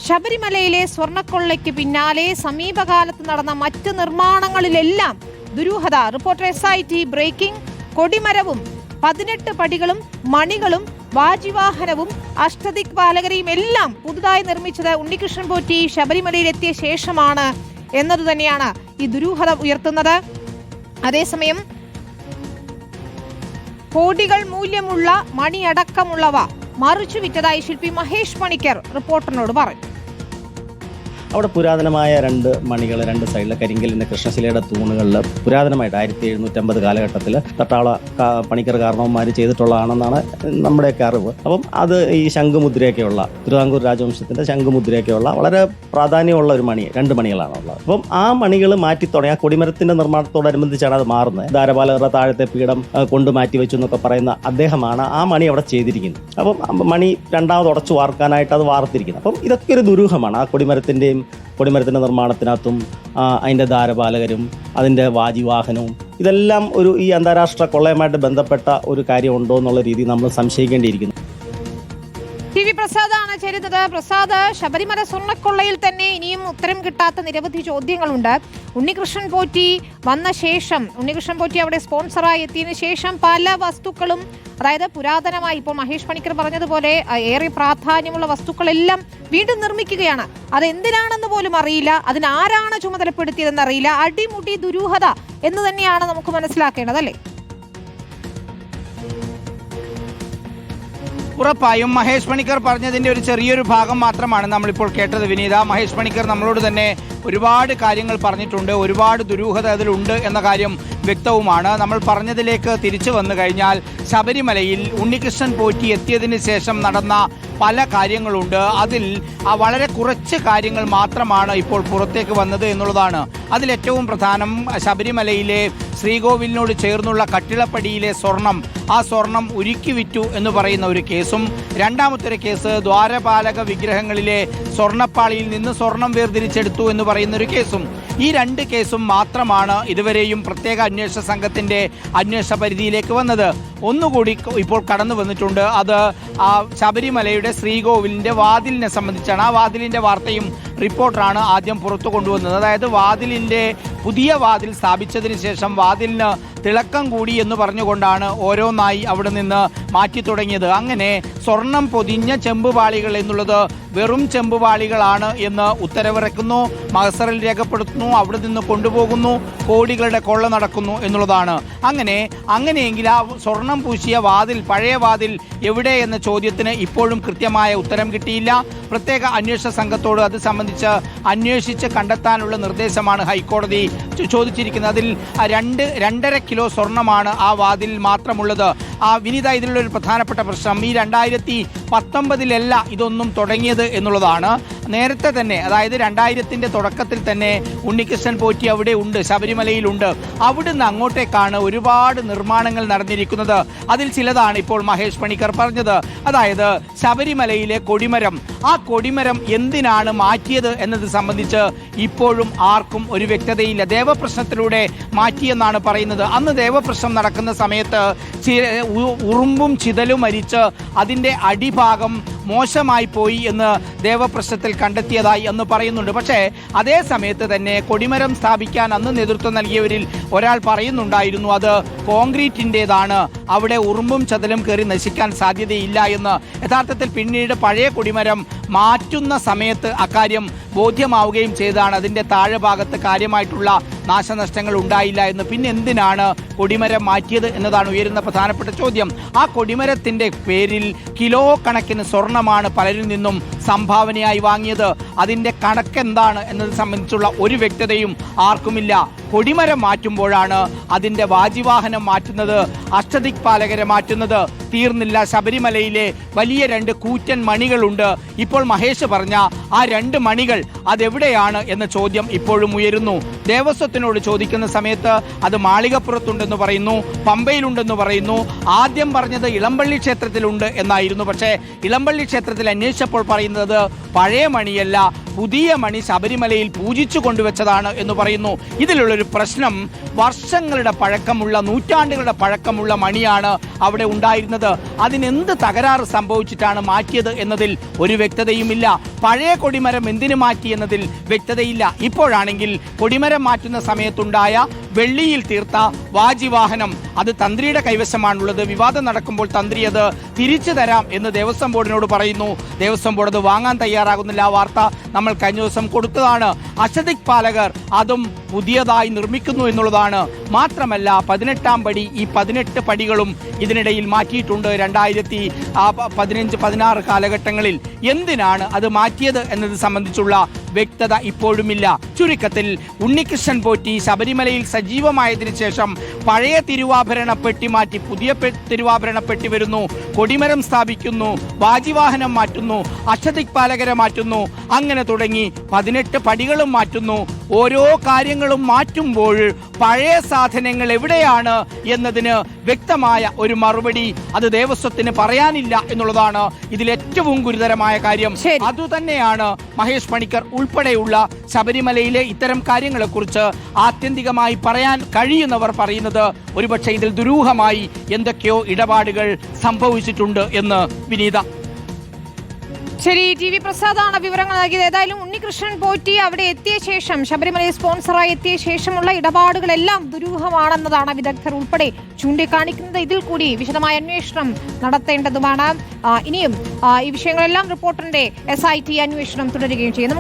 ശബരിമലയിലെ സ്വർണ്ണക്കൊള്ളയ്ക്ക് പിന്നാലെ സമീപകാലത്ത് നടന്ന മറ്റ് നിർമ്മാണങ്ങളിലെല്ലാം ദുരൂഹത. Reporter SIT breaking. കൊടിമരവും 18 പടികളും മണികളും വാജിവാഹനവും അഷ്ടദിക്പാലകരെയും എല്ലാം പുതുതായി നിർമ്മിച്ചത് ഉണ്ണികൃഷ്ണൻ പോറ്റി ശബരിമലയിലെത്തിയ ശേഷമാണ് എന്നതു തന്നെയാണ് ഈ ദുരൂഹത ഉയർത്തുന്നത്. അതേസമയം കോടികൾ മൂല്യമുള്ള മണിയടക്കമുള്ളവ മറിച്ചുവിറ്റതായി ശില്പി മഹേഷ് പണിക്കർ റിപ്പോർട്ടറിനോട് പറഞ്ഞു. അവിടെ പുരാതനമായ 2 മണികൾ 2 സൈഡിലെ കരിങ്കലിൻ്റെ കൃഷ്ണശിലയുടെ തൂണുകളിൽ പുരാതനമായിട്ട് 1750 കാലഘട്ടത്തിൽ തട്ടാള പണിക്കർ കാരണവന്മാർ ചെയ്തിട്ടുള്ളതാണെന്നാണ് നമ്മുടെയൊക്കെ അറിവ്. അപ്പം അത് ഈ ശംഖുമുദ്രയൊക്കെയുള്ള തിരുവിതാംകൂർ രാജവംശത്തിൻ്റെ ശംഖുമുദ്രയൊക്കെയുള്ള വളരെ പ്രാധാന്യമുള്ള ഒരു മണി 2 മണികളാണ് ഉള്ളത്. അപ്പം ആ മണികൾ മാറ്റി തുടങ്ങി ആ കൊടിമരത്തിൻ്റെ നിർമ്മാണത്തോടനുബന്ധിച്ചാണ് അത് മാറുന്നത്. ദ്വാരപാലകരുടെ താഴത്തെ പീഠം കൊണ്ട് മാറ്റി വെച്ചു എന്നൊക്കെ പറയുന്ന അദ്ദേഹമാണ് ആ മണി അവിടെ ചെയ്തിരിക്കുന്നത്. അപ്പം മണി രണ്ടാമത് ഉടച്ചു വാർക്കാനായിട്ട് അത് വാർത്തിരിക്കുന്നത്. അപ്പം ഇതൊക്കെ ഒരു ദുരൂഹമാണ്. ആ കൊടിമരത്തിൻ്റെ നിർമ്മാണത്തിനകത്തും അതിൻ്റെ ദ്വാരപാലകരും അതിൻ്റെ വാജിവാഹനവും ഇതെല്ലാം ഈ അന്താരാഷ്ട്ര കൊള്ളയുമായിട്ട് ബന്ധപ്പെട്ട ഒരു കാര്യമുണ്ടോ എന്നുള്ള രീതിയിൽ നമ്മൾ സംശയിക്കേണ്ടിയിരിക്കുന്നു. TV പ്രസാദാണ് ചേരുന്നത്. പ്രസാദ്, ശബരിമല സ്വർണ്ണക്കൊള്ളയിൽ തന്നെ ഇനിയും ഉത്തരം കിട്ടാത്ത നിരവധി ചോദ്യങ്ങളുണ്ട്. ഉണ്ണികൃഷ്ണൻ പോറ്റി വന്ന ശേഷം, ഉണ്ണികൃഷ്ണൻ പോറ്റി അവിടെ സ്പോൺസറായി എത്തിയതിനു ശേഷം പല വസ്തുക്കളും, അതായത് പുരാതനമായി ഇപ്പോൾ മഹേഷ് പണിക്കർ പറഞ്ഞതുപോലെ ഏറെ പ്രാധാന്യമുള്ള വസ്തുക്കളെല്ലാം വീണ്ടും നിർമ്മിക്കുകയാണ്. അതെന്തിനാണെന്ന് പോലും അറിയില്ല, അതിനാരാണ് ചുമതലപ്പെടുത്തിയതെന്ന് അറിയില്ല. അടിമുടി ദുരൂഹത എന്ന് തന്നെയാണ് നമുക്ക് മനസ്സിലാക്കേണ്ടത്, അല്ലേ? ഉറപ്പായും മഹേഷ് പണിക്കർ പറഞ്ഞതിന്റെ ഒരു ചെറിയൊരു ഭാഗം മാത്രമാണ് നമ്മളിപ്പോൾ കേട്ടത് വിനീത. മഹേഷ് പണിക്കർ നമ്മളോട് തന്നെ ഒരുപാട് കാര്യങ്ങൾ പറഞ്ഞിട്ടുണ്ട്, ഒരുപാട് ദുരൂഹത അതിലുണ്ട് എന്ന കാര്യം വ്യക്തവുമാണ്. നമ്മൾ പറഞ്ഞതിലേക്ക് തിരിച്ചു വന്നു കഴിഞ്ഞാൽ ശബരിമലയിൽ ഉണ്ണികൃഷ്ണൻ പോറ്റി എത്തിയതിന് ശേഷം നടന്ന പല കാര്യങ്ങളുണ്ട്. അതിൽ വളരെ കുറച്ച് കാര്യങ്ങൾ മാത്രമാണ് ഇപ്പോൾ പുറത്തേക്ക് വന്നത് എന്നുള്ളതാണ്. അതിലേറ്റവും പ്രധാനം ശബരിമലയിലെ ശ്രീകോവിലിനോട് ചേർന്നുള്ള കട്ടിളപ്പടിയിലെ സ്വർണം, ആ സ്വർണം ഉരുക്കി വിറ്റു എന്ന് പറയുന്ന ഒരു കേസും, രണ്ടാമത്തെ കേസ് ദ്വാരപാലക വിഗ്രഹങ്ങളിലെ സ്വർണ്ണപ്പാളിയിൽ നിന്ന് സ്വർണം വേർതിരിച്ചെടുത്തു എന്ന് പറയുന്ന ഒരു കേസും. ഈ 2 കേസും മാത്രമാണ് ഇതുവരെയും പ്രത്യേക അന്വേഷണ സംഘത്തിന്റെ അന്വേഷണ പരിധിയിലേക്ക് വന്നത്. ഒന്നുകൂടി ഇപ്പോൾ കടന്നു വന്നിട്ടുണ്ട്. അത് ശബരിമലയുടെ ശ്രീകോവിലിന്റെ വാതിലിനെ സംബന്ധിച്ചാണ്. ആ വാതിലിന്റെ വാർത്തയും റിപ്പോർട്ടറാണ് ആദ്യം പുറത്തു കൊണ്ടുവന്നത്. അതായത് പുതിയ വാതിൽ സ്ഥാപിച്ചതിന് ശേഷം വാതിലിന് തിളക്കം കൂടി എന്ന് പറഞ്ഞുകൊണ്ടാണ് ഓരോന്നായി അവിടെ നിന്ന് മാറ്റി തുടങ്ങിയത്. അങ്ങനെ സ്വർണം പൊതിഞ്ഞ ചെമ്പുപാളികൾ എന്നുള്ളത് വെറും ചെമ്പുപാളികളാണ് എന്ന് ഉത്തരവിറക്കുന്നു, മഹസറിൽ രേഖപ്പെടുത്തുന്നു, അവിടെ നിന്ന് കൊണ്ടുപോകുന്നു, കോടികളുടെ കൊള്ള നടക്കുന്നു എന്നുള്ളതാണ്. അങ്ങനെയെങ്കിൽ ആ സ്വർണം പൂശിയ വാതിൽ, പഴയ വാതിൽ എവിടെ എന്ന ചോദ്യത്തിന് ഇപ്പോഴും കൃത്യമായ ഉത്തരം കിട്ടിയില്ല. പ്രത്യേക അന്വേഷണ സംഘത്തോട് അത് സംബന്ധിച്ച് അന്വേഷിച്ച് കണ്ടെത്താനുള്ള നിർദ്ദേശമാണ് ഹൈക്കോടതി ചോദിച്ചിരിക്കുന്നത്. അതിൽ 2.5 കിലോ സ്വർണമാണ് ആ വാതിൽ മാത്രമുള്ളത്. വിനീത, ഇതിലുള്ളൊരു പ്രധാനപ്പെട്ട പ്രശ്നം ഈ 2019 ഇതൊന്നും തുടങ്ങിയത് എന്നുള്ളതാണ്. നേരത്തെ തന്നെ, അതായത് 2000ന്റെ തുടക്കത്തിൽ തന്നെ ഉണ്ണികൃഷ്ണൻ പോറ്റി അവിടെ ഉണ്ട്, ശബരിമലയിലുണ്ട്. അവിടുന്ന് അങ്ങോട്ടേക്കാണ് ഒരുപാട് നിർമ്മാണങ്ങൾ നടന്നിരിക്കുന്നത്. അതിൽ ചിലതാണ് ഇപ്പോൾ മഹേഷ് പണിക്കർ പറഞ്ഞത്. അതായത് ശബരിമലയിലെ കൊടിമരം, ആ കൊടിമരം എന്തിനാണ് മാറ്റിയത് എന്നത് സംബന്ധിച്ച് ഇപ്പോഴും ആർക്കും ഒരു വ്യക്തതയില്ല. ദേവപ്രശ്നത്തിലൂടെ മാറ്റിയെന്നാണ് പറയുന്നത്. അന്ന് ദേവപ്രശ്നം നടക്കുന്ന സമയത്ത് ഉറുമ്പും ചിതലും അരിച്ച് അതിൻ്റെ അടിഭാഗം മോശമായി പോയി എന്ന് ദേവപ്രശ്നത്തിൽ കണ്ടെത്തിയതായി എന്ന് പറയുന്നുണ്ട്. പക്ഷേ അതേ സമയത്ത് തന്നെ കൊടിമരം സ്ഥാപിക്കാൻ അന്ന് നേതൃത്വം നൽകിയവരിൽ ഒരാൾ പറയുന്നുണ്ടായിരുന്നു അത് കോൺക്രീറ്റിൻ്റെതാണ്, അവിടെ ഉറുമ്പും ചതലും കയറി നശിക്കാൻ സാധ്യതയില്ല എന്ന്. യഥാർത്ഥത്തിൽ പിന്നീട് പഴയ കൊടിമരം മാറ്റുന്ന സമയത്ത് അക്കാര്യം ബോധ്യമാവുകയും ചെയ്താണ്. അതിൻ്റെ താഴെ ഭാഗത്ത് കാര്യമായിട്ടുള്ള നാശനഷ്ടങ്ങൾ ഉണ്ടായില്ല എന്ന്. പിന്നെ എന്തിനാണ് കൊടിമരം മാറ്റിയത് എന്നതാണ് ഉയരുന്ന പ്രധാനപ്പെട്ട ചോദ്യം. ആ കൊടിമരത്തിൻ്റെ പേരിൽ കിലോ കണക്കിന് സ്വർണമാണ് പലരിൽ നിന്നും സംഭാവനയായി വാങ്ങിയത്. അതിൻ്റെ കണക്കെന്താണ് എന്നത് സംബന്ധിച്ചുള്ള ഒരു വ്യക്തതയും ആർക്കുമില്ല. കൊടിമരം മാറ്റുമ്പോഴാണ് അതിൻ്റെ വാജിവാഹനം മാറ്റുന്നത്, അഷ്ടദിക്പാലകരെ മാറ്റുന്നത്. തീർന്നില്ല, ശബരിമലയിലെ വലിയ 2 കൂറ്റൻ മണികളുണ്ട്. ഇപ്പോൾ മഹേഷ് പറഞ്ഞ ആ 2 മണികൾ അതെവിടെയാണ് എന്ന ചോദ്യം ഇപ്പോഴും ഉയരുന്നു. ദേവസ്വത്തിനോട് ചോദിക്കുന്ന സമയത്ത് അത് മാളികപ്പുറത്തുണ്ടെന്ന് പറയുന്നു, പമ്പയിലുണ്ടെന്ന് പറയുന്നു. ആദ്യം പറഞ്ഞത് ഇളമ്പള്ളി ക്ഷേത്രത്തിലുണ്ട് എന്നായിരുന്നു. പക്ഷേ ഇളമ്പള്ളി ക്ഷേത്രത്തിൽ അന്വേഷിച്ചപ്പോൾ പറയുന്നത് പഴയ മണിയല്ല, പുതിയ മണി ശബരിമലയിൽ പൂജിച്ചു കൊണ്ടുവച്ചതാണ് എന്ന് പറയുന്നു. ഇതിലുള്ളൊരു പ്രശ്നം, വർഷങ്ങളുടെ പഴക്കമുള്ള, നൂറ്റാണ്ടുകളുടെ പഴക്കമുള്ള മണിയാണ് അവിടെ ഉണ്ടായിരുന്നത്. അതിനെന്ത് തകരാറ് സംഭവിച്ചിട്ടാണ് മാറ്റിയത് എന്നതിൽ ഒരു വ്യക്തതയുമില്ല. പഴയ കൊടിമരം എന്തിനു മാറ്റി എന്നതിൽ വ്യക്തതയില്ല. ഇപ്പോഴാണെങ്കിൽ കൊടിമരം മാറ്റുന്ന സമയത്തുണ്ടായ വെള്ളിയിൽ തീർത്ത വാജിവാഹനം അത് തന്ത്രിയുടെ കൈവശമാണുള്ളത്. വിവാദം നടക്കുമ്പോൾ തന്ത്രി അത് തിരിച്ചു തരാം എന്ന് ദേവസ്വം ബോർഡിനോട് പറയുന്നു. ദേവസ്വം ബോർഡ് അത് വാങ്ങാൻ തയ്യാറാകുന്നില്ല. ആ വാർത്ത നമ്മൾ കഴിഞ്ഞ ദിവസം കൊടുത്തതാണ്. അശദിക് പാലകർ അതും പുതിയതായി നിർമ്മിക്കുന്നു എന്നുള്ളതാണ്. മാത്രമല്ല 18-ാം പടി, ഈ 18 പടികളും ഇതിനിടയിൽ മാറ്റിയിട്ടുണ്ട് 2015-16 കാലഘട്ടങ്ങളിൽ. എന്തിനാണ് അത് മാറ്റിയത് എന്നത് സംബന്ധിച്ചുള്ള വ്യക്തത ഇപ്പോഴുമില്ല. ചുരുക്കത്തിൽ ഉണ്ണികൃഷ്ണൻ പോറ്റി ശബരിമലയിൽ സജീവമായതിനു ശേഷം പഴയ തിരുവാഭരണ പെട്ടി മാറ്റി പുതിയ തിരുവാഭരണ പെട്ടി വരുന്നു, കൊടിമരം സ്ഥാപിക്കുന്നു, വാജിവാഹനം മാറ്റുന്നു, അക്ഷതിക് പാലകരെ മാറ്റുന്നു, അങ്ങനെ തുടങ്ങി 18 പടികളും മാറ്റുന്നു. ഓരോ കാര്യങ്ങളും മാറ്റുമ്പോൾ പഴയ സാധനങ്ങൾ എവിടെയാണ് എന്നതിന് വ്യക്തമായ ഒരു മറുപടി അത് ദേവസ്വത്തിന് പറയാനില്ല എന്നുള്ളതാണ് ഇതിൽ ഏറ്റവും ഗുരുതരമായ കാര്യം. അതുതന്നെയാണ് മഹേഷ് പണിക്കർ ഉൾപ്പെടെയുള്ള ശബരിമലയിലെ ഇത്തരം കാര്യങ്ങളെക്കുറിച്ച് ആത്യന്തികമായി പറയാൻ കഴിയുന്നവർ പറയുന്നത്. ഒരുപക്ഷെ ഇതിൽ ദുരൂഹമായി എന്തൊക്കെയോ ഇടപാടുകൾ സംഭവിച്ചിട്ടുണ്ട് എന്ന്. വിനീത. ശരി, TV പ്രസാദാണ് വിവരങ്ങൾ നൽകിയത്. ഏതായാലും ഉണ്ണികൃഷ്ണൻ പോറ്റി അവിടെ എത്തിയ ശേഷം, ശബരിമലയിൽ സ്പോൺസറായി എത്തിയ ശേഷമുള്ള ഇടപാടുകളെല്ലാം ദുരൂഹമാണെന്നതാണ് വിദഗ്ധർ ഉൾപ്പെടെ ചൂണ്ടിക്കാണിക്കുന്നത്. ഇതിൽ കൂടി വിശദമായ അന്വേഷണം നടത്തേണ്ടതുമാണ്. ഇനിയും ഈ വിഷയങ്ങളെല്ലാം റിപ്പോർട്ടറിന്റെ SIT അന്വേഷണം തുടരുകയും ചെയ്യുന്നു.